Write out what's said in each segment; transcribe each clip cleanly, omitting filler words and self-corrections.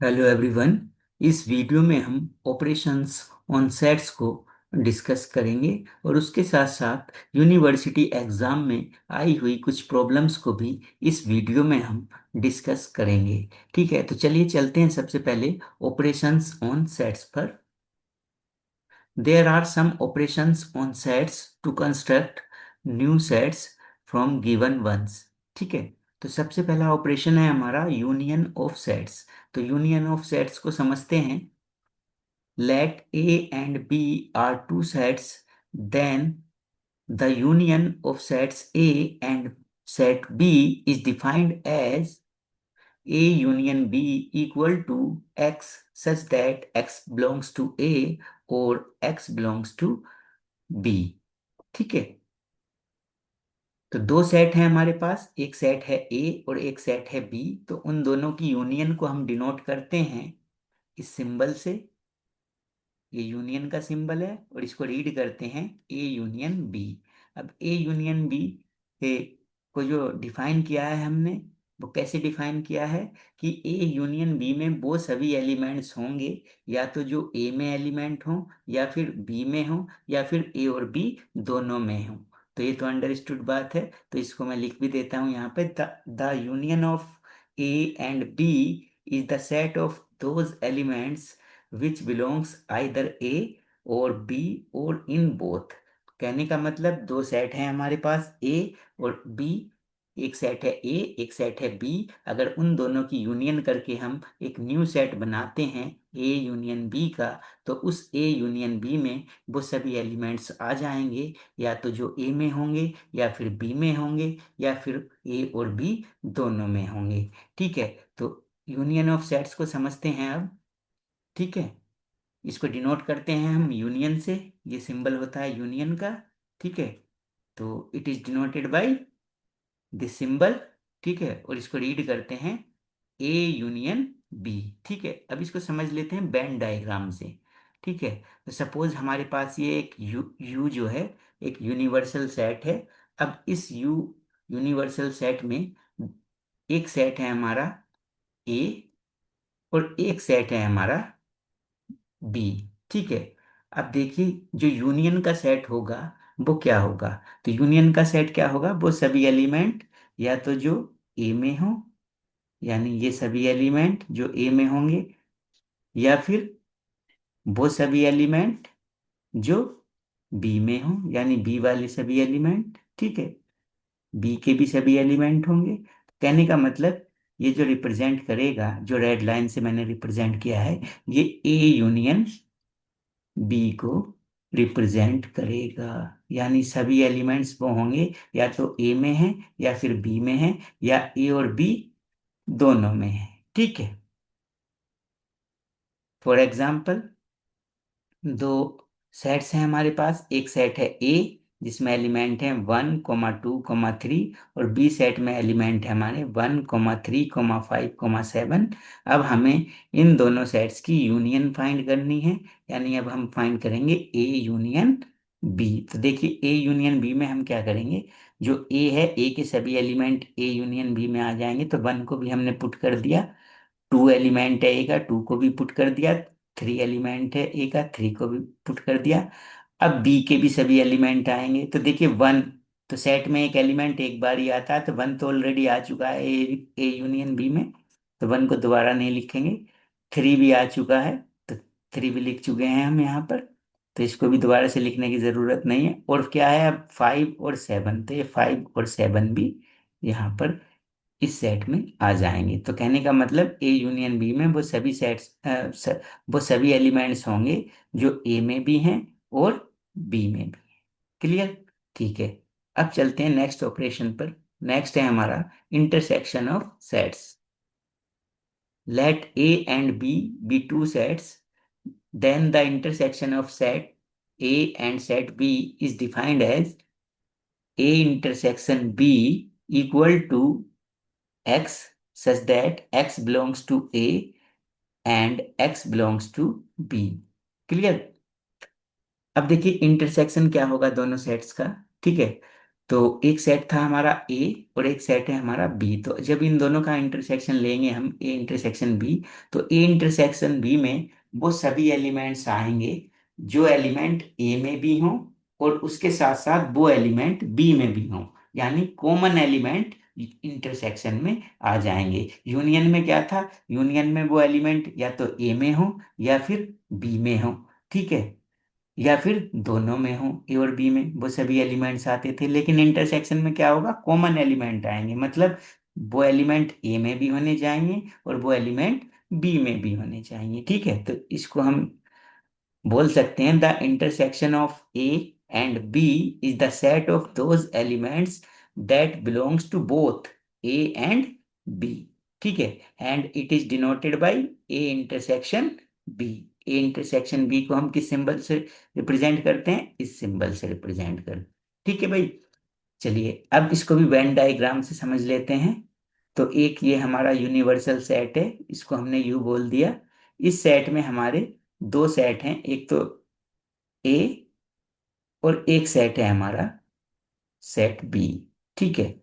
Hello everyone. इस video में हम ऑपरेशंस ऑन सेट्स को डिस्कस करेंगे और उसके साथ साथ यूनिवर्सिटी एग्जाम में आई हुई कुछ प्रॉब्लम्स को भी इस वीडियो में हम डिस्कस करेंगे। ठीक है, तो चलिए चलते हैं सबसे पहले ऑपरेशंस ऑन सेट्स पर। There are some operations on sets to construct new sets from given ones. ठीक है, तो सबसे पहला ऑपरेशन है हमारा यूनियन ऑफ सेट्स। तो यूनियन ऑफ सेट्स को समझते हैं। Let A and B are two sets, then the union of sets A and set B is defined as A union B equal to X such that X belongs to A or X belongs to B। ठीक है, तो दो set हैं हमारे पास, एक set है ए और एक सेट है बी। तो उन दोनों की यूनियन को हम डिनोट करते हैं इस सिंबल से। ये यूनियन का सिंबल है और इसको रीड करते हैं ए यूनियन बी। अब ए यूनियन बी को जो डिफाइन किया है हमने, वो कैसे डिफाइन किया है कि ए यूनियन बी में वो सभी एलिमेंट्स होंगे, या तो जो ए में एलिमेंट हो या फिर बी में हो या फिर ए और बी दोनों में हो। तो ये तो अंडरस्टूड बात है, तो इसको मैं लिख भी देता हूँ यहाँ पे। The union of A and B is the set of those elements which belongs either A or B और इन बोथ। कहने का मतलब दो सेट हैं हमारे पास, ए और बी। एक सेट है ए, एक सेट है बी। अगर उन दोनों की यूनियन करके हम एक न्यू सेट बनाते हैं ए यूनियन बी का, तो उस ए यूनियन बी में वो सभी एलिमेंट्स आ जाएंगे, या तो जो ए में होंगे या फिर बी में होंगे या फिर ए और बी दोनों में होंगे। ठीक है, तो यूनियन ऑफ सेट्स को समझते हैं अब। ठीक है, इसको डिनोट करते हैं हम यूनियन से। ये सिंबल होता है यूनियन का। ठीक है, तो it is denoted by this symbol. ठीक है, और इसको रीड करते हैं ए यूनियन बी। ठीक है, अब इसको समझ लेते हैं वेन डायग्राम से। ठीक है, तो सपोज हमारे पास ये एक यू जो है एक यूनिवर्सल सेट है। अब इस यू यूनिवर्सल सेट में एक सेट है हमारा ए और एक सेट है हमारा बी। ठीक है, अब देखिए जो यूनियन का सेट होगा वो क्या होगा। तो यूनियन का सेट क्या होगा, वो सभी एलिमेंट या तो जो ए में हो, यानी ये सभी एलिमेंट जो ए में होंगे, या फिर वो सभी एलिमेंट जो बी में हो, यानी बी वाले सभी एलिमेंट। ठीक है, बी के भी सभी एलिमेंट होंगे। कहने का मतलब ये जो रिप्रेजेंट करेगा, जो रेड लाइन से मैंने रिप्रेजेंट किया है, ये ए यूनियन बी को रिप्रेजेंट करेगा। यानी सभी एलिमेंट्स वो होंगे या तो ए में है या फिर बी में है, या ए और बी दोनों में है। ठीक है, फॉर एग्जाम्पल दो सेट्स हैं हमारे पास। एक सेट है ए जिसमें एलिमेंट है 1, 2, 3, और बी सेट में एलिमेंट है हमारे 1, 3, 5, 7। अब हमें इन दोनों सेट्स की यूनियन फाइंड करनी है, यानी अब हम फाइंड करेंगे ए यूनियन बी। तो देखिए ए यूनियन बी में हम क्या करेंगे, जो ए है ए के सभी एलिमेंट ए यूनियन बी में आ जाएंगे। तो 1 को भी हमने पुट कर दिया, 2 एलिमेंट है ए का, 2 को भी पुट कर दिया, 3 एलिमेंट है ए का, 3 को भी पुट कर दिया। अब बी के भी सभी एलिमेंट आएंगे। तो देखिए 1, तो सेट में एक एलिमेंट एक बार ही आता है, तो 1 तो ऑलरेडी आ चुका है ए यूनियन बी में, तो 1 को दोबारा नहीं लिखेंगे। 3 भी आ चुका है, तो 3 भी लिख चुके हैं हम यहाँ पर, तो इसको भी दोबारा से लिखने की जरूरत नहीं है। और क्या है अब 5 और 7, तो ये 5 और 7 भी यहाँ पर इस सेट में आ जाएंगे। तो कहने का मतलब ए यूनियन बी में वो सभी वो सभी एलिमेंट्स होंगे जो ए में भी हैं और बी में भी हैं। क्लियर? ठीक है, अब चलते हैं नेक्स्ट ऑपरेशन पर। नेक्स्ट है हमारा intersection of sets. Let A and B two sets, then the intersection of set A and set B is defined as A intersection B equal to x such that x belongs to A and x belongs to B। Clear? अब देखिए intersection क्या होगा दोनों sets का। ठीक है, तो एक सेट था हमारा ए और एक सेट है हमारा बी। तो जब इन दोनों का इंटरसेक्शन लेंगे हम, ए इंटरसेक्शन बी, तो ए इंटरसेक्शन बी में वो सभी एलिमेंट्स आएंगे जो एलिमेंट ए में भी हों और उसके साथ साथ वो एलिमेंट बी में भी हों, यानी कॉमन एलिमेंट इंटरसेक्शन में आ जाएंगे। यूनियन में क्या था, यूनियन में वो एलिमेंट या तो ए में हो या फिर बी में हो, ठीक है, या फिर दोनों में हो, ए और बी में वो सभी एलिमेंट्स आते थे। लेकिन इंटरसेक्शन में क्या होगा, कॉमन एलिमेंट आएंगे, मतलब वो एलिमेंट ए में भी होने चाहिए और वो एलिमेंट बी में भी होने चाहिए, ठीक है। तो इसको हम बोल सकते हैं the intersection of A and B is the set of those elements that belongs to both A and B, ठीक है। And it is denoted by A intersection B. A intersection B को हम किस सिंबल से represent करते हैं, इस symbol से रिप्रेजेंट कर, ठीक है भाई। चलिए अब इसको भी वेन डायग्राम से समझ लेते हैं। तो एक ये हमारा यूनिवर्सल सेट है, इसको हमने यू बोल दिया। इस सेट में हमारे दो सेट हैं, एक तो ए और एक सेट है हमारा सेट बी, ठीक है।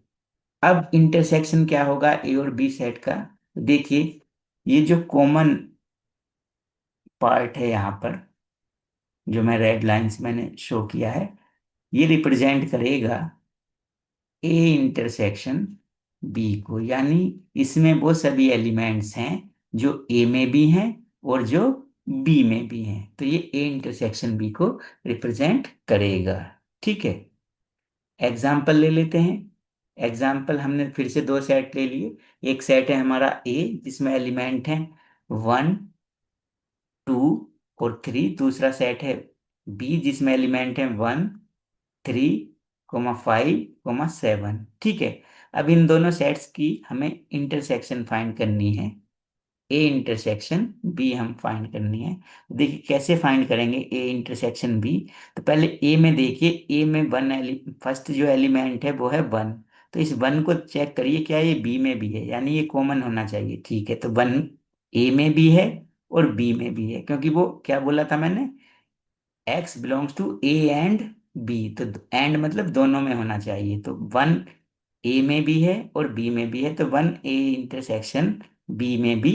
अब इंटरसेक्शन क्या होगा ए और बी सेट का, देखिए ये जो कॉमन पार्ट है यहाँ पर, जो मैं रेड लाइंस मैंने शो किया है, ये रिप्रेजेंट करेगा ए इंटरसेक्शन बी को, यानी इसमें वो सभी एलिमेंट्स हैं जो ए में भी हैं और जो बी में भी हैं, तो ये ए इंटरसेक्शन बी को रिप्रेजेंट करेगा, ठीक है। एग्जाम्पल ले लेते हैं। एग्जाम्पल हमने फिर से दो सेट ले लिए। एक सेट है हमारा ए जिसमें एलिमेंट हैं 1, 2 और 3। दूसरा सेट है बी जिसमें एलिमेंट हैं 1, 3, 5, 7, ठीक है। अब इन दोनों सेट्स की हमें इंटरसेक्शन फाइंड करनी है, ए इंटरसेक्शन बी हम फाइंड करनी है। देखिए कैसे फाइंड करेंगे ए इंटरसेक्शन बी। तो पहले ए में देखिए, ए में वन फर्स्ट जो एलिमेंट है वो है 1। तो इस 1 को चेक करिए क्या ये बी में भी है, यानी ये कॉमन होना चाहिए, ठीक है। तो 1 ए में भी है और बी में भी है, क्योंकि वो क्या बोला था मैंने, x belongs to A and B, तो एंड मतलब दोनों में होना चाहिए। तो 1 ए में भी है और बी में भी है, तो 1 ए इंटरसेक्शन बी में भी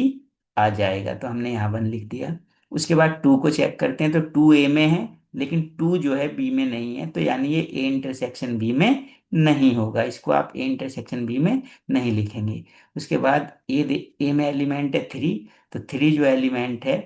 आ जाएगा, तो हमने यहाँ 1 लिख दिया। उसके बाद 2 को चेक करते हैं, तो 2 ए में है लेकिन 2 जो है बी में नहीं है, तो यानी ये ए इंटरसेक्शन बी में नहीं होगा, इसको आप ए इंटरसेक्शन बी में नहीं लिखेंगे। उसके बाद ए में एलिमेंट है 3, तो 3 जो एलिमेंट है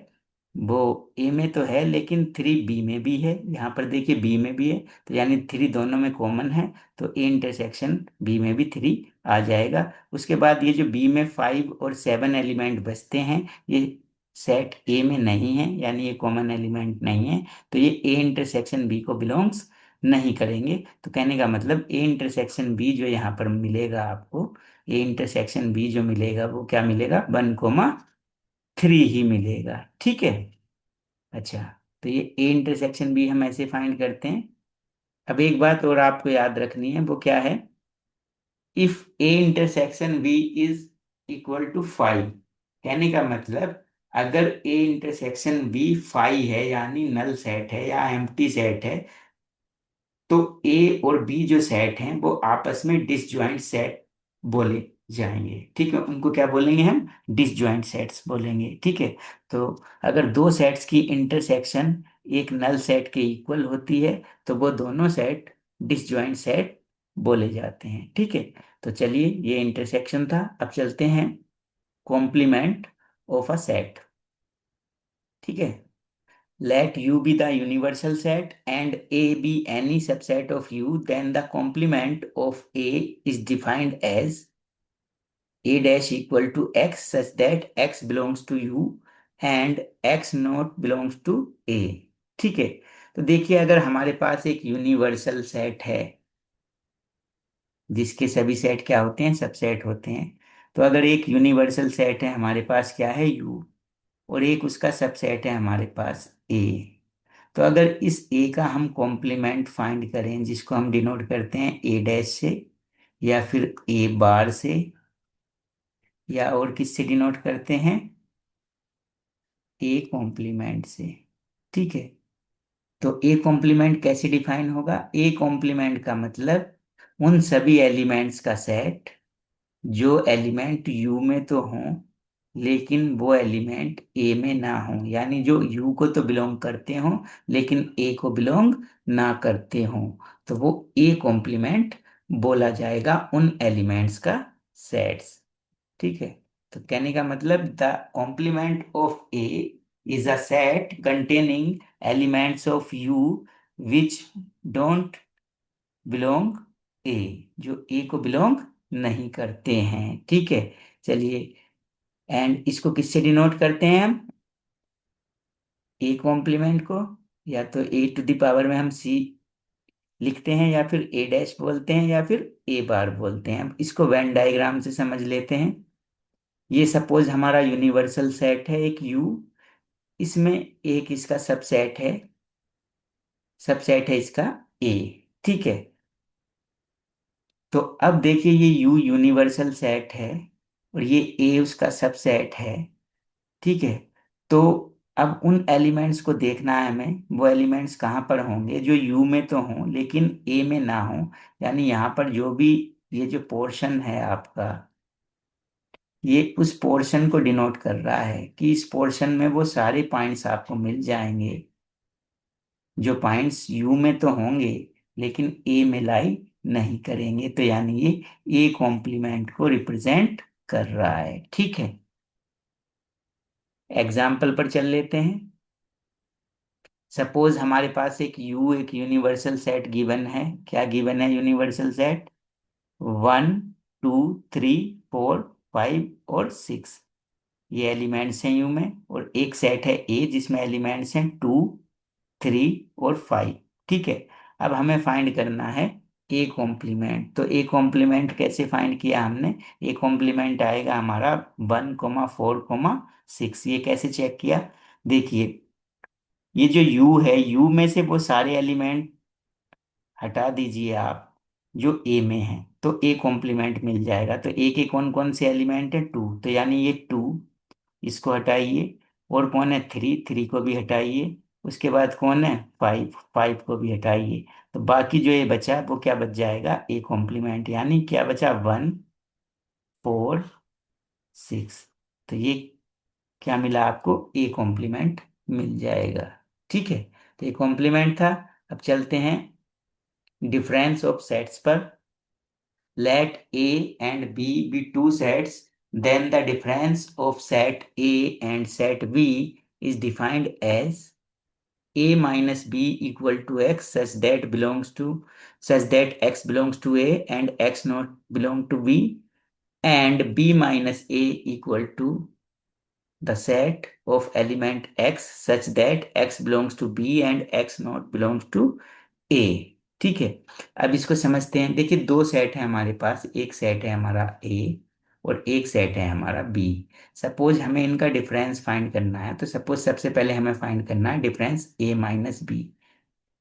वो ए में तो है लेकिन 3 बी में भी है, यहाँ पर देखिए बी में भी है, तो यानी 3 दोनों में कॉमन है, तो ए इंटरसेक्शन बी में भी 3 आ जाएगा। उसके बाद ये जो बी में 5 और 7 एलिमेंट बचते हैं, ये सेट ए में नहीं है, यानी ये कॉमन एलिमेंट नहीं है, तो ये ए इंटरसेक्शन बी को बिलोंग्स नहीं करेंगे। तो कहने का मतलब ए इंटरसेक्शन बी जो यहाँ पर मिलेगा आपको, ए इंटरसेक्शन बी जो मिलेगा वो क्या मिलेगा, 1, 3 ही मिलेगा, ठीक है। अच्छा, तो ये ए इंटरसेक्शन भी हम ऐसे फाइंड करते हैं। अब एक बात और आपको याद रखनी है, वो क्या है, if A intersection B is equal to 5, कहने का मतलब अगर ए इंटरसेक्शन बी 5 है यानी नल सेट है या एम्प्टी सेट है, तो ए और बी जो सेट हैं वो आपस में डिसजॉइंट सेट बोले जाएंगे, ठीक है। उनको क्या बोलेंगे हम, डिसजॉइंट सेट्स बोलेंगे, ठीक है। तो अगर दो सेट्स की इंटरसेक्शन एक नल सेट के इक्वल होती है तो वो दोनों सेट डिसजॉइंट सेट बोले जाते हैं, ठीक है। तो चलिए ये इंटरसेक्शन था, अब चलते हैं कॉम्प्लीमेंट ऑफ अ सेट, ठीक है। Let U be the universal set and A be any subset of U, then the complement of A is defined as A dash equal to X such that X belongs to U and X not belongs to A, ठीक है। तो देखिए अगर हमारे पास एक universal set है जिसके सभी सेट क्या होते हैं, सबसेट होते हैं, तो अगर एक यूनिवर्सल सेट है हमारे पास क्या है U, और एक उसका सबसेट है हमारे पास A, तो अगर इस ए का हम कॉम्प्लीमेंट फाइंड करें जिसको हम डिनोट करते हैं ए डैश से या फिर ए बार से या और किससे डिनोट करते हैं, ए कॉम्प्लीमेंट से, ठीक है। तो ए कॉम्प्लीमेंट कैसे डिफाइन होगा, ए कॉम्प्लीमेंट का मतलब उन सभी एलिमेंट्स का सेट जो एलिमेंट यू में तो हों लेकिन वो एलिमेंट ए में ना हों, यानी जो यू को तो बिलोंग करते हों लेकिन ए को बिलोंग ना करते हों, तो वो ए कॉम्प्लीमेंट बोला जाएगा उन एलिमेंट्स का सेट्स। ठीक है, तो कहने का मतलब the complement of A is a set containing elements of U which don't belong A, जो ए को बिलोंग नहीं करते हैं। ठीक है, चलिए, एंड इसको किससे डिनोट करते हैं हम? ए कॉम्प्लीमेंट को या तो ए टू द पावर में हम सी लिखते हैं, या फिर ए डैश बोलते हैं, या फिर ए बार बोलते हैं। हम इसको वेन डायग्राम से समझ लेते हैं। ये सपोज हमारा यूनिवर्सल सेट है एक यू, इसमें एक इसका सबसेट है, सबसेट है इसका ए। ठीक है, तो अब देखिए ये यू यूनिवर्सल सेट है और ये ए उसका सबसेट है। ठीक है, तो अब उन एलिमेंट्स को देखना है हमें, वो एलिमेंट्स कहाँ पर होंगे जो यू में तो हों लेकिन ए में ना हों। यानी यहाँ पर जो भी ये जो पोर्शन है आपका, ये उस पोर्शन को डिनोट कर रहा है कि इस पोर्शन में वो सारे पॉइंट्स आपको मिल जाएंगे जो पॉइंट्स यू में तो होंगे लेकिन ए में लाई नहीं करेंगे, तो यानी ये ए कॉम्प्लीमेंट को रिप्रेजेंट कर रहा है। ठीक है, एग्जाम्पल पर चल लेते हैं। सपोज हमारे पास एक यूनिवर्सल सेट गिवन है। क्या गिवन है? यूनिवर्सल सेट 1 2 3 4 5 और 6, ये एलिमेंट्स हैं यू में। और एक सेट है ए जिसमें एलिमेंट्स हैं 2 3 और 5। ठीक है, अब हमें फाइंड करना है ए कॉम्प्लीमेंट। तो ए कॉम्प्लीमेंट कैसे फाइंड किया हमने? ए कॉम्प्लीमेंट आएगा हमारा 1 4 6। ये कैसे चेक किया? देखिए, ये जो यू है, यू में से वो सारे एलिमेंट हटा दीजिए आप जो ए में है, तो ए कॉम्प्लीमेंट मिल जाएगा। तो ए के कौन कौन से एलिमेंट है? 2, तो यानी ये 2, इसको हटाइए। और कौन है? 3, 3 को भी हटाइए। उसके बाद कौन है? 5, 5 को भी हटाइए। तो बाकी जो ये बचा वो क्या बच जाएगा? A complement. यानी क्या बचा? 1 4 6। तो ये क्या मिला आपको? ए कॉम्प्लीमेंट मिल जाएगा। ठीक है, तो ये कॉम्प्लीमेंट था। अब चलते हैं डिफरेंस ऑफ सेट्स पर। Let A and B be two sets, then the difference of set A and set B is defined as A minus B equal to X such that X belongs to A and X not belong to B, and B minus A equal to the set of element X such that X belongs to B and X not belongs to ए। ठीक है, अब इसको समझते हैं। देखिए, दो set है हमारे पास, एक सेट है हमारा ए और एक सेट है हमारा बी। सपोज हमें इनका डिफरेंस फाइंड करना है, तो सपोज सबसे पहले हमें फाइंड करना है डिफरेंस ए माइनस बी।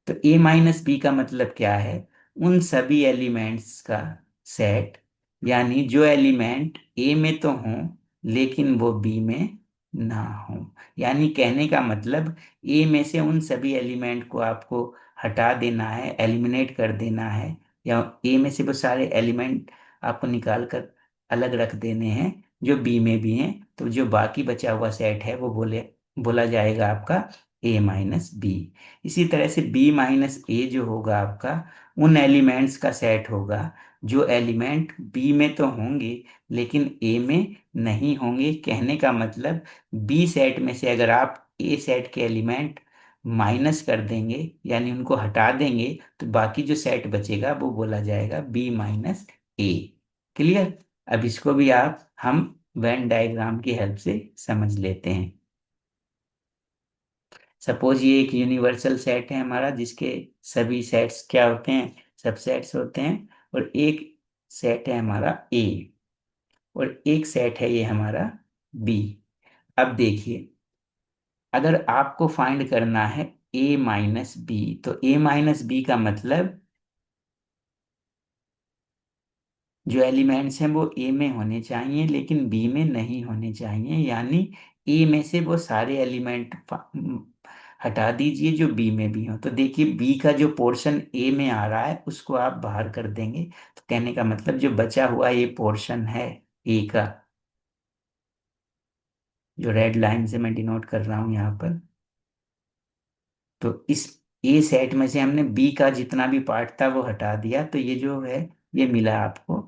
तो ए माइनस बी का मतलब क्या है? उन सभी एलिमेंट्स का सेट, यानी जो एलिमेंट ए में तो हों लेकिन वो बी में ना हो। यानी कहने का मतलब ए में से उन सभी एलिमेंट को आपको हटा देना है, एलिमिनेट कर देना है, या ए में से वो सारे एलिमेंट आपको निकाल कर अलग रख देने हैं जो बी में भी हैं। तो जो बाकी बचा हुआ सेट है वो बोला जाएगा आपका ए माइनस बी। इसी तरह से बी माइनस ए जो होगा आपका, उन एलिमेंट्स का सेट होगा जो एलिमेंट बी में तो होंगे लेकिन ए में नहीं होंगे। कहने का मतलब बी सेट में से अगर आप ए सेट के एलिमेंट माइनस कर देंगे, यानी उनको हटा देंगे, तो बाकी जो सेट बचेगा वो बोला जाएगा बी माइनस ए। क्लियर? अब इसको भी आप हम वेन डायग्राम की हेल्प से समझ लेते हैं। सपोज ये एक यूनिवर्सल सेट है हमारा जिसके सभी सेट्स क्या होते हैं? सबसेट्स होते हैं। और एक सेट है हमारा ए और एक सेट है ये हमारा बी। अब देखिए, अगर आपको फाइंड करना है ए माइनस बी, तो ए माइनस बी का मतलब जो एलिमेंट्स हैं वो ए में होने चाहिए लेकिन बी में नहीं होने चाहिए। यानी ए में से वो सारे एलिमेंट हटा दीजिए जो बी में भी हो। तो देखिए बी का जो पोर्शन ए में आ रहा है उसको आप बाहर कर देंगे, तो कहने का मतलब जो बचा हुआ ये पोर्शन है ए का, जो रेड लाइन से मैं डिनोट कर रहा हूं यहाँ पर, तो इस ए सेट में से हमने बी का जितना भी पार्ट था वो हटा दिया, तो ये जो है ये मिला आपको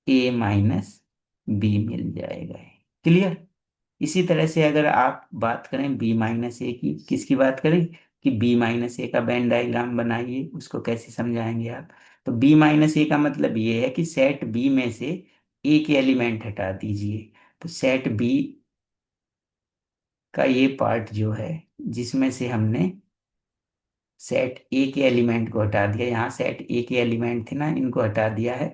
ए माइनस बी मिल जाएगा। क्लियर। इसी तरह से अगर आप बात करें बी माइनस ए की, किसकी बात करें कि बी माइनस ए का वेन डायग्राम बनाइए, उसको कैसे समझाएंगे आप। तो बी माइनस ए का मतलब ये है कि सेट बी में से ए के एलिमेंट हटा दीजिए। तो सेट बी का ये पार्ट जो है जिसमें से हमने सेट ए के एलिमेंट को हटा दिया, यहाँ सेट ए के एलिमेंट थे ना, इनको हटा दिया है,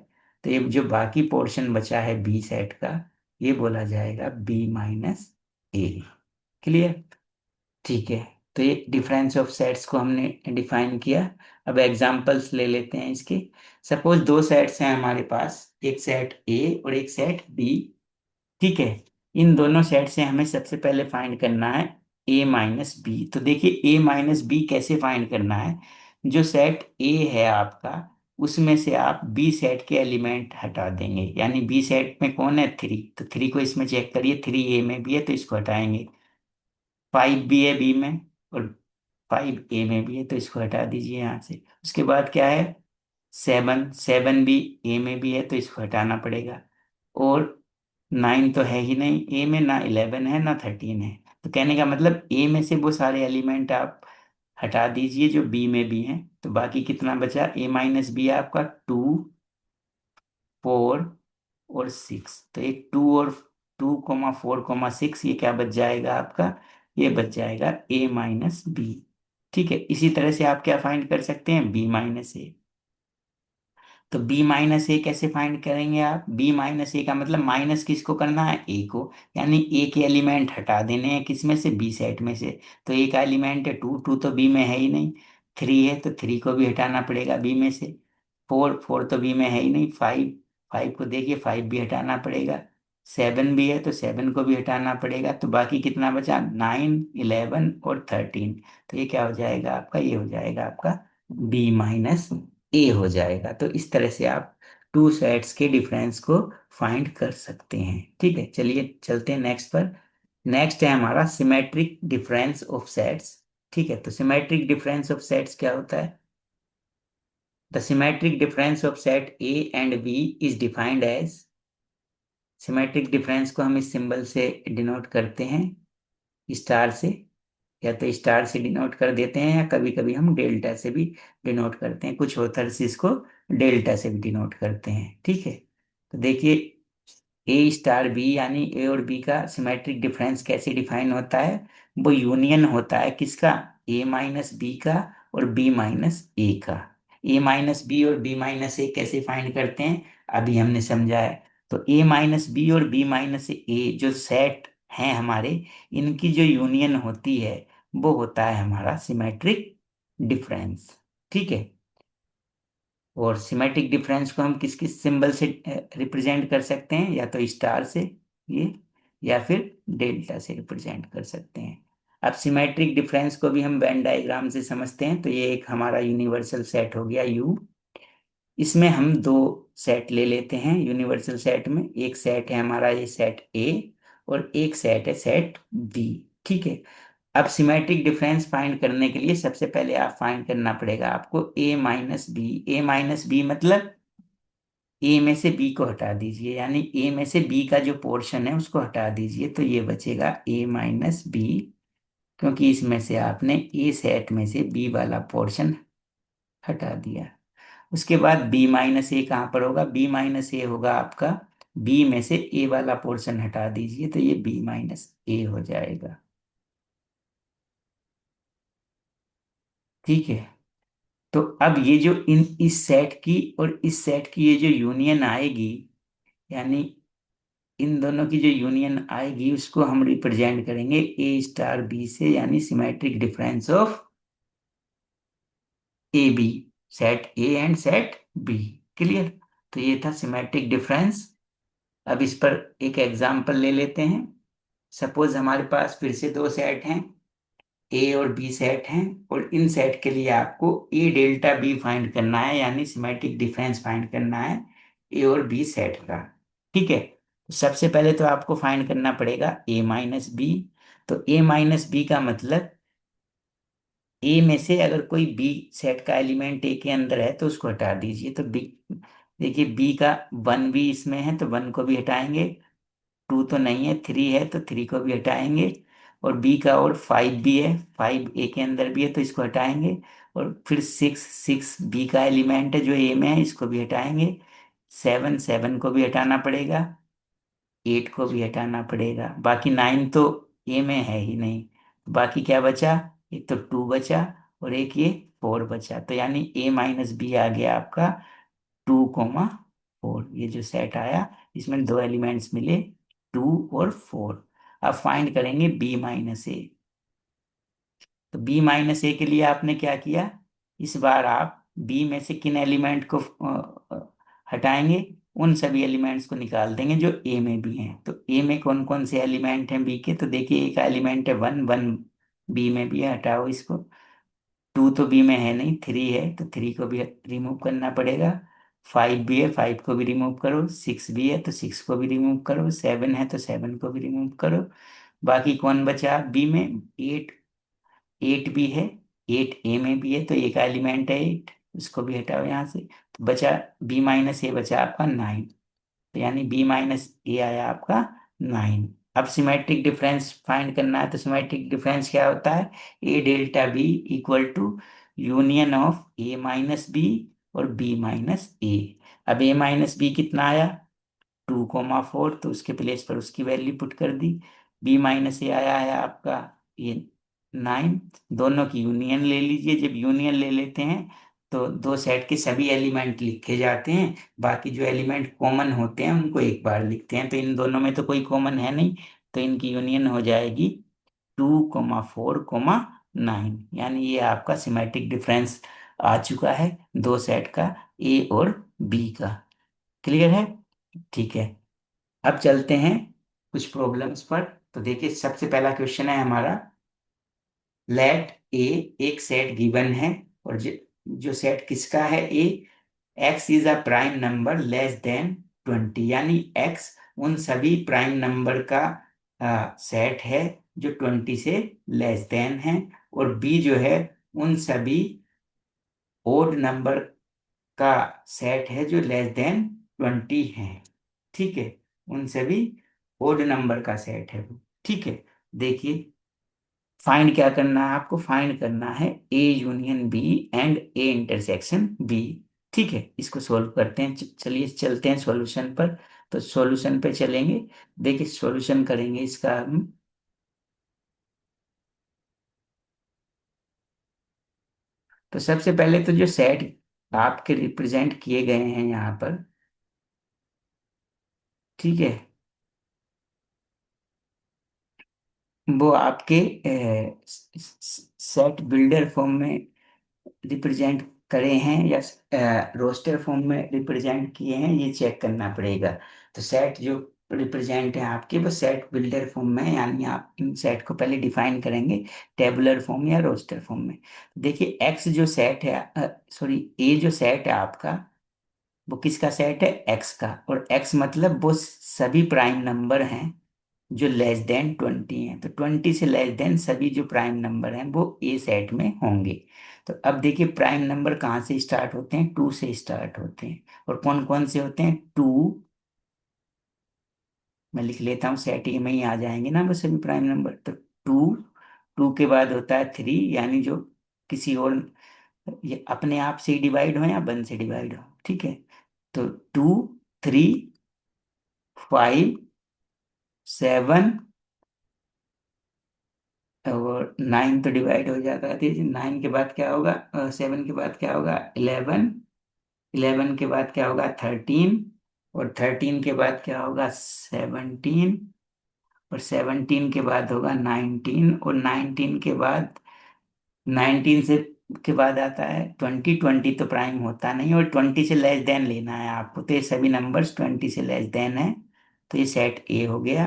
तो ये जो बाकी पोर्शन बचा है बी सेट का, ये बोला जाएगा बी माइनस ए। क्लियर। ठीक है। तो ये डिफरेंस ऑफ सेट्स को हमने डिफाइन किया। अब एग्जांपल्स ले लेते हैं इसके। सपोज दो सेट्स हैं हमारे पास, एक सेट ए और एक सेट बी। ठीक है। इन दोनों सेट से हमें सबसे पहले फाइंड करना है ए माइनस बी। तो देखिए ए माइनस बी कैसे फाइंड करना है। जो सेट ए है आपका, उसमें से आप बी सेट के एलिमेंट हटा देंगे, यानी बी सेट में कौन है, थ्री, तो थ्री को इसमें चेक करिए, थ्री ए में भी है तो इसको हटाएंगे। फाइव भी है बी में और फाइव ए में भी है तो इसको हटा दीजिए यहाँ से। उसके बाद क्या है, सेवन, सेवन भी ए में भी है तो इसको हटाना पड़ेगा। और नाइन तो है ही नहीं ए में, ना इलेवन है ना थर्टीन है। तो कहने का मतलब ए में से वो सारे एलिमेंट आप हटा दीजिए जो बी में भी हैं। तो बाकी कितना बचा, ए माइनस बी आपका टू, फोर और सिक्स। तो एक टू और two comma four comma six, ये क्या बच जाएगा आपका, ये बच जाएगा ए माइनस बी। ठीक है। इसी तरह से आप क्या फाइंड कर सकते हैं, बी माइनस ए। तो बी माइनस ए कैसे फाइंड करेंगे आप, बी माइनस ए का मतलब माइनस किसको करना है, ए को, यानी ए के एलिमेंट हटा देने हैं किसमें से, बी सेट में से। तो ए का एलिमेंट है टू, टू तो बी में है ही नहीं। थ्री है तो थ्री को भी हटाना पड़ेगा बी में से। फोर, फोर तो बी में है ही नहीं। फाइव, फाइव को देखिए, फाइव भी हटाना पड़ेगा। सेवन भी है तो सेवन को भी हटाना पड़ेगा। तो बाकी कितना बचा, नाइन, इलेवन और थर्टीन। तो ये क्या हो जाएगा आपका, ये हो जाएगा आपका बी माइनस ए हो जाएगा। तो इस तरह से आप टू सेट्स के डिफरेंस को फाइंड कर सकते हैं। ठीक है, चलिए चलते हैं नेक्स्ट पर। नेक्स्ट है हमारा सिमेट्रिक डिफरेंस ऑफ सेट्स। ठीक है, तो सिमेट्रिक डिफरेंस ऑफ सेट्स क्या होता है। The symmetric difference of set A and B is defined as, symmetric difference को हम इस सिंबल से डिनोट करते हैं, स्टार से, या तो स्टार से डिनोट कर देते हैं या कभी कभी हम डेल्टा से भी डिनोट करते हैं, कुछ ऑथर्स इसको डेल्टा से भी डिनोट करते हैं। ठीक है। तो देखिए ए स्टार बी, यानी ए और बी का सिमेट्रिक डिफरेंस कैसे डिफाइन होता है, वो यूनियन होता है किसका, ए माइनस बी का और बी माइनस ए का। ए माइनस बी और बी माइनस ए कैसे फाइंड करते हैं, अभी हमने समझा है। तो ए माइनस बी और बी माइनस ए जो सेट हैं हमारे, इनकी जो यूनियन होती है वो होता है हमारा सिमेट्रिक डिफरेंस। ठीक है। और सिमेट्रिक डिफरेंस को हम किस किस सिंबल से रिप्रेजेंट कर सकते हैं, या तो स्टार से ये, या फिर डेल्टा से रिप्रेजेंट कर सकते हैं। अब सिमेट्रिक डिफरेंस को भी हम वेन डायग्राम से समझते हैं। तो ये एक हमारा यूनिवर्सल सेट हो गया यू। इसमें हम दो सेट ले लेते हैं यूनिवर्सल सेट में, एक सेट है हमारा ये सेट ए और एक सेट है सेट बी। ठीक है। अब सिमेट्रिक डिफरेंस फाइंड करने के लिए सबसे पहले आप फाइंड करना पड़ेगा आपको ए माइनस बी। ए माइनस बी मतलब ए में से बी को हटा दीजिए, यानी ए में से बी का जो पोर्शन है उसको हटा दीजिए, तो ये बचेगा ए माइनस बी, क्योंकि इसमें से आपने ए सेट में से बी वाला पोर्शन हटा दिया। उसके बाद बी माइनस ए कहाँ पर होगा, बी माइनस ए होगा आपका, बी में से ए वाला पोर्शन हटा दीजिए तो ये बी माइनस ए हो जाएगा। ठीक है। तो अब ये जो इन इस सेट की और इस सेट की ये जो यूनियन आएगी, यानी इन दोनों की जो यूनियन आएगी उसको हम रिप्रेजेंट करेंगे ए स्टार बी से, यानी symmetric difference of A B, set A and set B. Clear. तो ये था सिमेट्रिक डिफरेंस। अब इस पर एक एग्जांपल ले लेते हैं। सपोज हमारे पास फिर से दो सेट हैं, ए और बी सेट हैं, और इन सेट के लिए आपको ए डेल्टा बी फाइंड करना है, यानी सिमेट्रिक डिफरेंस फाइंड करना है ए और बी सेट का। ठीक है, तो सबसे पहले तो आपको फाइंड करना पड़ेगा ए माइनस बी। तो ए माइनस बी का मतलब ए में से अगर कोई बी सेट का एलिमेंट ए के अंदर है तो उसको हटा दीजिए। तो बी, देखिए बी का वन भी इसमें है तो वन को भी हटाएंगे, टू तो नहीं है, थ्री है तो थ्री को भी हटाएंगे, और बी का और फाइव भी है, फाइव ए के अंदर भी है तो इसको हटाएंगे, और फिर सिक्स, सिक्स बी का एलिमेंट है जो ए में है, इसको भी हटाएंगे, सेवन, सेवन को भी हटाना पड़ेगा, एट को भी हटाना पड़ेगा, बाकी नाइन तो ए में है ही नहीं। बाकी क्या बचा, एक तो टू बचा और एक ये फोर बचा, तो यानी ए माइनस बी आ गया आपका टू कोमा फोर, ये जो सेट आया इसमें दो एलिमेंट्स मिले, टू और फोर। अब फाइंड करेंगे बी माइनस ए। तो बी माइनस ए के लिए आपने क्या किया, इस बार आप बी में से किन एलिमेंट को हटाएंगे, उन सभी एलिमेंट्स को निकाल देंगे जो ए में भी हैं। तो ए में कौन कौन से एलिमेंट हैं बी के, तो देखिए ए का एलिमेंट है वन, वन बी में भी है, हटाओ इसको। टू तो बी में है नहीं, थ्री है तो थ्री को भी रिमूव करना पड़ेगा, फाइव भी है, फाइव को भी रिमूव करो, सिक्स भी है तो सिक्स को भी रिमूव करो, सेवन है तो सेवन को भी रिमूव करो। बाकी कौन बचा बी में, एट, एट भी है, एट ए में भी है तो ए का एलिमेंट है एट, उसको भी हटाओ यहाँ से, तो बचा बी माइनस ए, बचा आपका नाइन। तो यानी बी माइनस ए आया आपका नाइन। अब सिमेट्रिक डिफरेंस फाइंड करना है, तो सिमेट्रिक डिफरेंस क्या होता है, A delta B equal to union of A minus B और बी माइनस ए। अब ए माइनस बी कितना आया, टू कोमा फोर, तो उसके प्लेस पर उसकी वैल्यू पुट कर दी। बी माइनस ए आया है आपका ये नाइन। दोनों की यूनियन ले लीजिए, जब यूनियन ले लेते हैं तो दो सेट के सभी एलिमेंट लिखे जाते हैं, बाकी जो एलिमेंट कॉमन होते हैं उनको एक बार लिखते हैं, तो इन दोनों में तो कोई कॉमन है नहीं, तो इनकी यूनियन हो जाएगी two comma four comma nine, यानी ये आपका सिमेट्रिक डिफरेंस आ चुका है दो सेट का, ए और बी का। क्लियर है? ठीक है, अब चलते हैं कुछ प्रॉब्लम्स पर। तो देखिए सबसे पहला क्वेश्चन है हमारा, लेट ए एक सेट गिवन है, और जो सेट किसका है, A, x is a prime number less than twenty, यानी एक्स उन सभी प्राइम नंबर का सेट है जो ट्वेंटी से लेस देन है, और बी जो है उन सभी ओड नंबर का सेट है जो लेस देन ट्वेंटी है। ठीक है, उन सभी ओड नंबर का सेट है वो। ठीक है, देखिए फाइंड क्या करना है आपको, फाइंड करना है A union B and A intersection B. ठीक है, इसको सॉल्व करते हैं, चलिए चलते हैं सॉल्यूशन पर। तो सॉल्यूशन पे चलेंगे, देखिए सॉल्यूशन करेंगे इसका हम। तो सबसे पहले तो जो सेट आपके रिप्रेजेंट किए गए हैं यहाँ पर, ठीक है, वो आपके सेट बिल्डर फॉर्म में रिप्रेजेंट करे हैं या रोस्टर फॉर्म में रिप्रेजेंट किए हैं, ये चेक करना पड़ेगा। तो सेट जो रिप्रेजेंट है आपके वो सेट बिल्डर फॉर्म में है, यानी आप इन सेट को पहले डिफाइन करेंगे टेबुलर फॉर्म या रोस्टर फॉर्म में। देखिए एक्स जो सेट है, सॉरी ए जो सेट है आपका, वो किसका सेट है, एक्स का, और एक्स मतलब वो सभी प्राइम नंबर हैं जो लेस देन ट्वेंटी हैं, तो ट्वेंटी से लेस देन सभी जो प्राइम नंबर हैं वो ए सेट में होंगे। तो अब देखिए प्राइम नंबर कहाँ से स्टार्ट होते हैं, टू से स्टार्ट होते हैं, और कौन कौन से होते हैं, टू, मैं लिख लेता हूँ, सेट ए में ही आ जाएंगे ना वो सभी प्राइम नंबर। तो टू, टू के बाद होता है थ्री, यानी जो किसी और, ये अपने आप से डिवाइड हो या वन से डिवाइड हो, ठीक है। तो टू, थ्री, फाइव, सेवन, और नाइन तो डिवाइड हो जाता है, ठीक है। नाइन के बाद क्या होगा, सेवन के बाद क्या होगा, इलेवन, इलेवन के बाद क्या होगा, थर्टीन, और थर्टीन के बाद क्या होगा, सेवनटीन, और सेवनटीन के बाद होगा नाइनटीन, और नाइनटीन के बाद, नाइनटीन से के बाद आता है ट्वेंटी, ट्वेंटी तो प्राइम होता नहीं, और ट्वेंटी से लेस देन लेना है आपको, तो ये सभी नंबर्स ट्वेंटी से लेस देन है, तो ये सेट ए हो गया।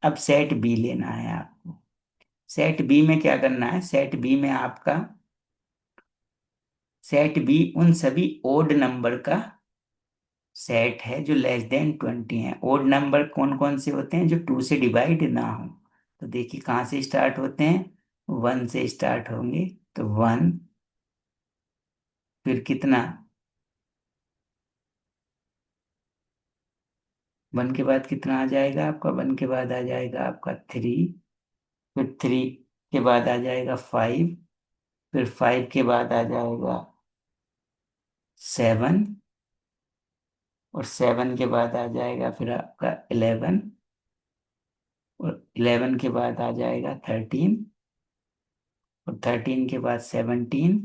अब सेट बी लेना है आपको। सेट बी में क्या करना है, सेट बी में आपका, सेट बी उन सभी ओड नंबर का सेट है जो लेस देन 20 है। ओड नंबर कौन कौन से होते हैं, जो 2 से डिवाइड ना हो। तो देखिए कहाँ से स्टार्ट होते हैं, 1 से स्टार्ट होंगे। तो 1, फिर कितना, 1 के बाद कितना आ जाएगा आपका, 1 के बाद आ जाएगा आपका 3, फिर 3 के बाद आ जाएगा 5, फिर 5 के बाद आ जाएगा 7, और 7 के बाद आ जाएगा फिर आपका 11, और 11 के बाद आ जाएगा 13, और 13 के बाद 17,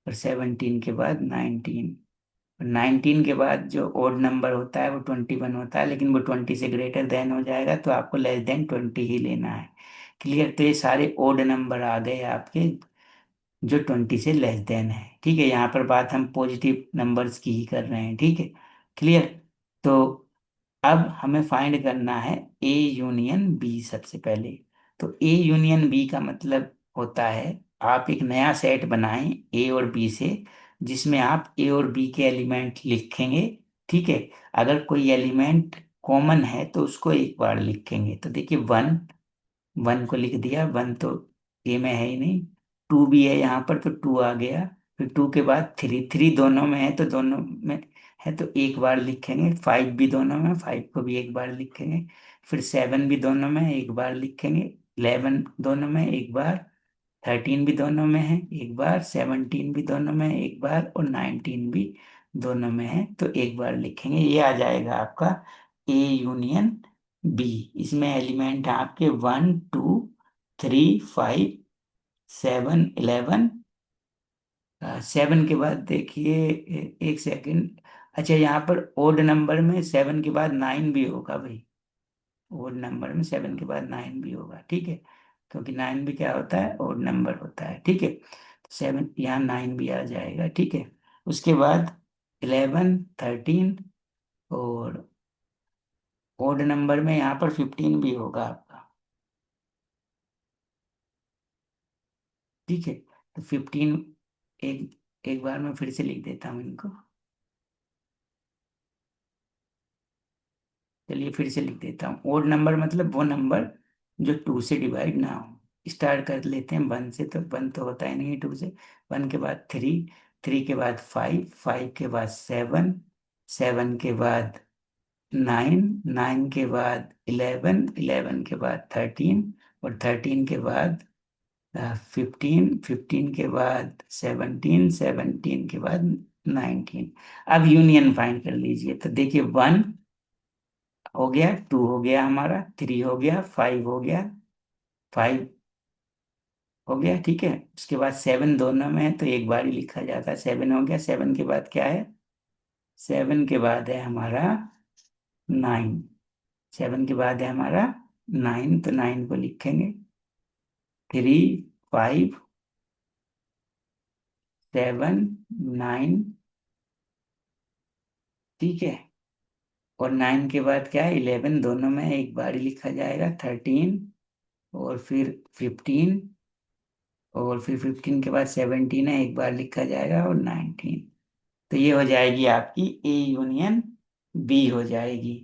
और 17 के बाद 19। 19 के बाद जो ओड नंबर होता है वो 21 होता है, लेकिन वो 20 से ग्रेटर देन हो जाएगा, तो आपको लेस देन 20 ही लेना है। क्लियर। तो ये सारे ओड नंबर आ गए आपके जो 20 से लेस देन है। ठीक है, यहाँ पर बात हम पॉजिटिव नंबर्स की ही कर रहे हैं। ठीक है, क्लियर। तो अब हमें फाइंड करना है ए यूनियन बी सबसे पहले। तो ए यूनियन बी का मतलब होता है, आप एक नया सेट बनाएं ए और बी से, जिसमें आप ए और बी के एलिमेंट लिखेंगे। ठीक है, अगर कोई एलिमेंट कॉमन है तो उसको एक बार लिखेंगे। तो देखिए 1, 1 को लिख दिया, 1 तो ए में है ही नहीं। 2 भी है यहाँ पर, तो 2 आ गया। फिर 2 के बाद 3, 3 दोनों में है तो दोनों में है तो एक बार लिखेंगे। 5 भी दोनों में, 5 को भी एक बार लिखेंगे। फिर 7 भी दोनों में है, एक बार लिखेंगे। 11 दोनों में एक बार, 13 भी दोनों में है एक बार, 17 भी दोनों में है एक बार, और 19 भी दोनों में है तो एक बार लिखेंगे। ये आ जाएगा आपका ए यूनियन बी। इसमें एलिमेंट है आपके 1, 2, 3, 5, 7, 11। 7 के बाद देखिए, एक सेकंड। अच्छा, यहाँ पर ओड नंबर में 7 के बाद 9 भी होगा भाई। ओड नंबर में 7 के बाद 9 भी होगा। ठीक है, क्योंकि 9 भी क्या होता है, ओड नंबर होता है। ठीक है, तो 7 यहाँ 9 भी आ जाएगा। ठीक है, उसके बाद 11, 13, और ओड नंबर में यहाँ पर 15 भी होगा आपका। ठीक है, तो 15, एक एक बार मैं फिर से लिख देता हूँ इनको। चलिए फिर से लिख देता हूँ। ओड नंबर मतलब वो नंबर जो 2 से डिवाइड ना हो। स्टार्ट कर लेते हैं 1 से, तो 1 तो होता ही नहीं है 2 से। 1 के बाद 3, 3 के बाद 5, 5 के बाद 7, 7 के बाद 9, 9 के बाद 11, 11 के बाद 13, और 13 के बाद 15, 15 के बाद 17, 17 के बाद 19। अब यूनियन फाइंड कर लीजिए। तो देखिए 1 हो गया, 2 हो गया हमारा, 3 हो गया, 5 हो गया, 5 हो गया। ठीक है, उसके बाद 7 दोनों में है तो एक बार ही लिखा जाता है। 7 हो गया। 7 के बाद क्या है, 7 के बाद है हमारा 9। 7 के बाद है हमारा 9, तो 9 को लिखेंगे। 3, 5, 7, 9। ठीक है, और 9 के बाद क्या है, 11 दोनों में है, एक बार ही लिखा जाएगा। 13, और फिर 15, और फिर 15 के बाद 17 है, एक बार लिखा जाएगा, और 19। तो ये हो जाएगी आपकी ए यूनियन बी हो जाएगी।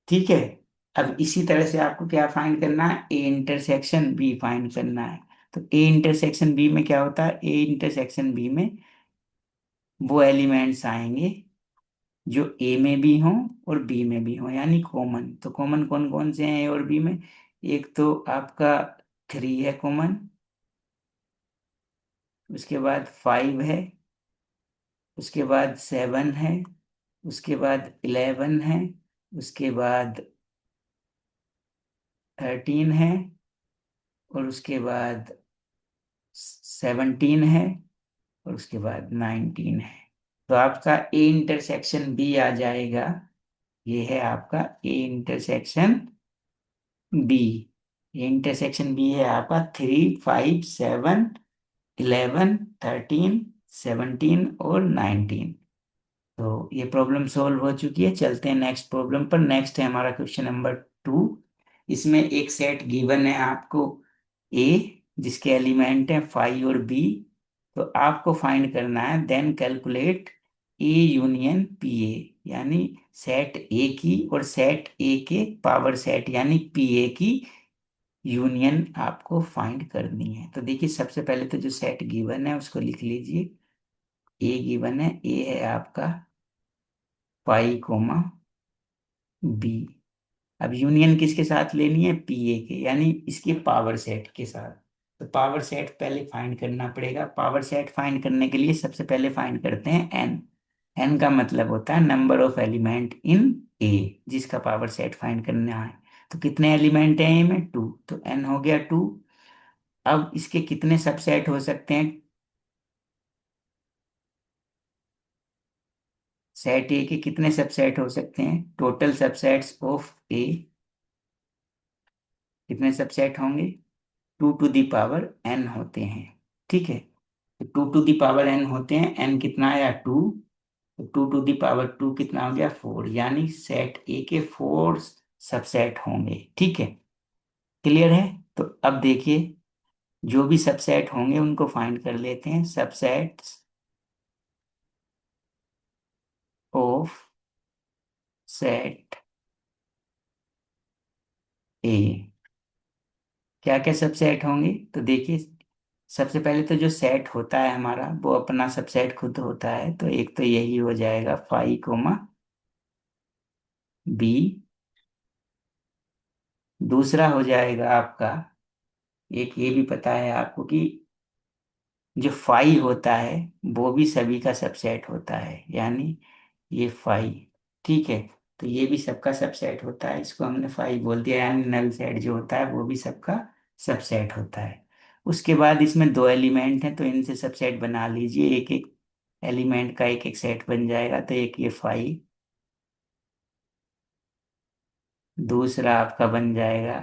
ठीक है, अब इसी तरह से आपको क्या फाइंड करना है, ए इंटरसेक्शन बी फाइंड करना है। तो ए इंटरसेक्शन बी में क्या होता है, ए इंटरसेक्शन बी में वो एलिमेंट्स आएंगे जो ए में भी हों और बी में भी हों, यानी कॉमन। तो कॉमन कौन कौन से हैं ए और बी में, एक तो आपका 3 है कॉमन, उसके बाद 5 है, उसके बाद 7 है, उसके बाद 11 है, उसके बाद 13 है, और उसके बाद 17 है, और उसके बाद 19 है। तो आपका ए इंटरसेक्शन बी आ जाएगा। ये है आपका A intersection B. A intersection B है आपका 3, 5, 7, 11, 13, 17 और 19। तो ये प्रॉब्लम सॉल्व हो चुकी है। चलते हैं नेक्स्ट प्रॉब्लम पर। नेक्स्ट है हमारा क्वेश्चन नंबर 2। इसमें एक सेट गिवन है आपको ए, जिसके एलिमेंट हैं फाई और बी। तो आपको फाइंड करना है then calculate A union P A, यानी सेट ए की और सेट ए के पावर सेट यानी पी ए की यूनियन आपको फाइंड करनी है। तो देखिए सबसे पहले तो जो सेट गिवन है उसको लिख लीजिए। ए गिवन है, ए है आपका पाई कोमा बी। अब यूनियन किसके साथ लेनी है, पीए के, यानी इसके पावर सेट के साथ। तो पावर सेट पहले फाइंड करना पड़ेगा। पावर सेट फाइंड करने के लिए सबसे पहले फाइंड करते हैं एन। एन का मतलब होता है नंबर ऑफ एलिमेंट इन ए, जिसका पावर सेट फाइंड करना है। तो कितने एलिमेंट हैं ए में, टू, तो एन हो गया टू। अब इसके कितने सबसेट हो सकते हैं, सेट ए के कितने सबसेट हो सकते हैं, टोटल सबसेट्स ऑफ ए कितने सबसेट होंगे, two to the power n होते हैं। ठीक है, तो two to the power n होते हैं, एन कितना आया, टू। तो two to the power two कितना हो गया, फोर, यानी सेट ए के फोर सबसेट होंगे। ठीक है, क्लियर है। तो अब देखिए जो भी सबसेट होंगे उनको फाइंड कर लेते हैं। सबसेट्स ऑफ सेट ए, क्या क्या सबसेट होंगे, तो देखिए सबसे पहले तो जो सेट होता है हमारा वो अपना सबसेट खुद होता है। तो एक तो यही हो जाएगा फाई कोमा बी। दूसरा हो जाएगा आपका, एक ये भी पता है आपको कि जो फाई होता है वो भी सभी का सबसेट होता है, यानी ये फाई। ठीक है, तो ये भी सबका सबसेट होता है, इसको हमने फाई बोल दिया, यानी नल सेट जो होता है वो भी सबका सबसेट होता है। उसके बाद इसमें दो एलिमेंट हैं तो इनसे सबसेट बना लीजिए, एक एक एलिमेंट का एक एक सेट बन जाएगा। तो एक ये फाई, दूसरा आपका बन जाएगा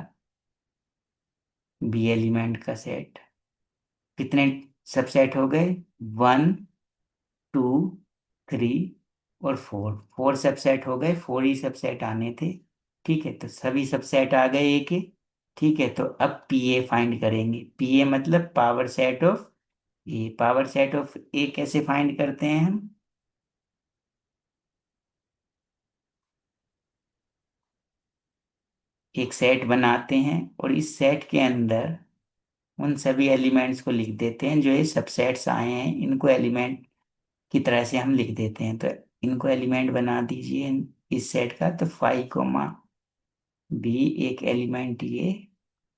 बी एलिमेंट का सेट। कितने सबसेट हो गए, वन, टू, थ्री और फोर, फोर सबसेट हो गए, फोर ही सबसेट आने थे। ठीक है, तो सभी सबसेट आ गए ए के। ठीक है, तो अब पी ए फाइंड करेंगे। पी ए मतलब power set of A. Power set of A कैसे फाइंड करते हैं हम, एक सेट बनाते हैं और इस सेट के अंदर उन सभी एलिमेंट्स को लिख देते हैं जो ये सबसेट्स आए हैं, इनको एलिमेंट की तरह से हम लिख देते हैं। तो इनको एलिमेंट बना दीजिए इस सेट का। तो फाइव कोमा बी, एक एलिमेंट ये,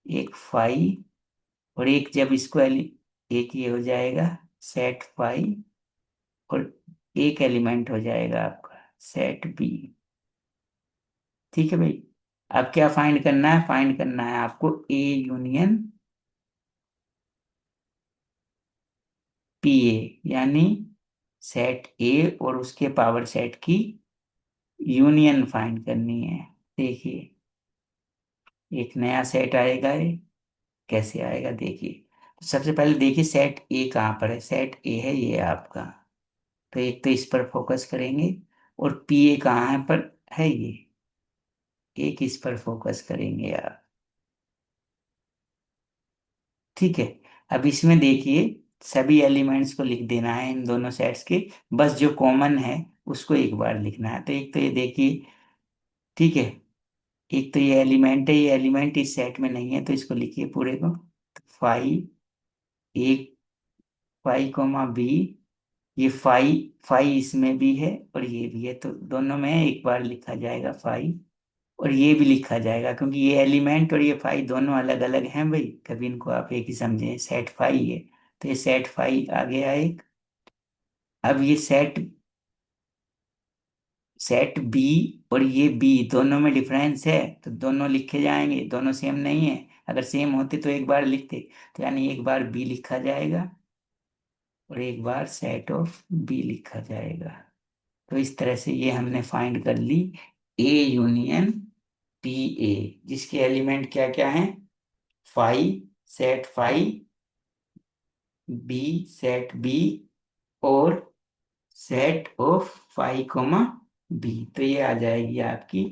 एक फाइव, और एक जब इसको एक ये हो जाएगा सेट फाइव, और एक एलिमेंट हो जाएगा आपका सेट बी। ठीक है भाई, अब क्या फाइंड करना है, फाइंड करना है आपको ए यूनियन पी ए, यानी सेट ए और उसके पावर सेट की यूनियन फाइंड करनी है। देखिए एक नया सेट आएगा, ये कैसे आएगा देखिए। तो सबसे पहले देखिए सेट ए कहाँ पर है, सेट ए है ये आपका। तो एक तो इस पर फोकस करेंगे, और पी ए कहाँ है पर है ये, एक इस पर फोकस करेंगे आप। ठीक है, अब इसमें देखिए सभी एलिमेंट्स को लिख देना है इन दोनों सेट्स के, बस जो कॉमन है उसको एक बार लिखना है। तो एक तो ये देखिए, ठीक है, एक तो ये एलिमेंट है, ये एलिमेंट इस सेट में नहीं है तो इसको लिखिए पूरे को। फाइव, एक फाइव कोमा बी, ये फाइव, फाइव इसमें भी है और ये भी है, तो दोनों में एक बार लिखा जाएगा फाइव, और ये भी लिखा जाएगा क्योंकि ये एलिमेंट और ये फाइव दोनों अलग अलग हैं भाई, कभी इनको आप एक ही समझें, सेट फाइव है। तो ये सेट फाइव आ गया एक। अब ये सेट सेट बी और ये बी दोनों में डिफरेंस है, तो दोनों लिखे जाएंगे, दोनों सेम नहीं है। अगर सेम होते तो एक बार लिखते, तो यानी एक बार बी लिखा जाएगा और एक बार सेट ऑफ बी लिखा जाएगा। तो इस तरह से ये हमने फाइंड कर ली ए यूनियन पी ए, जिसके एलिमेंट क्या क्या हैं, five, set five, B, set B, और set of five comma B. तो ये आ जाएगी आपकी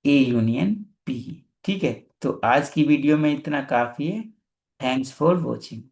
ए यूनियन पी। ठीक है, तो आज की वीडियो में इतना काफी है। Thanks for watching.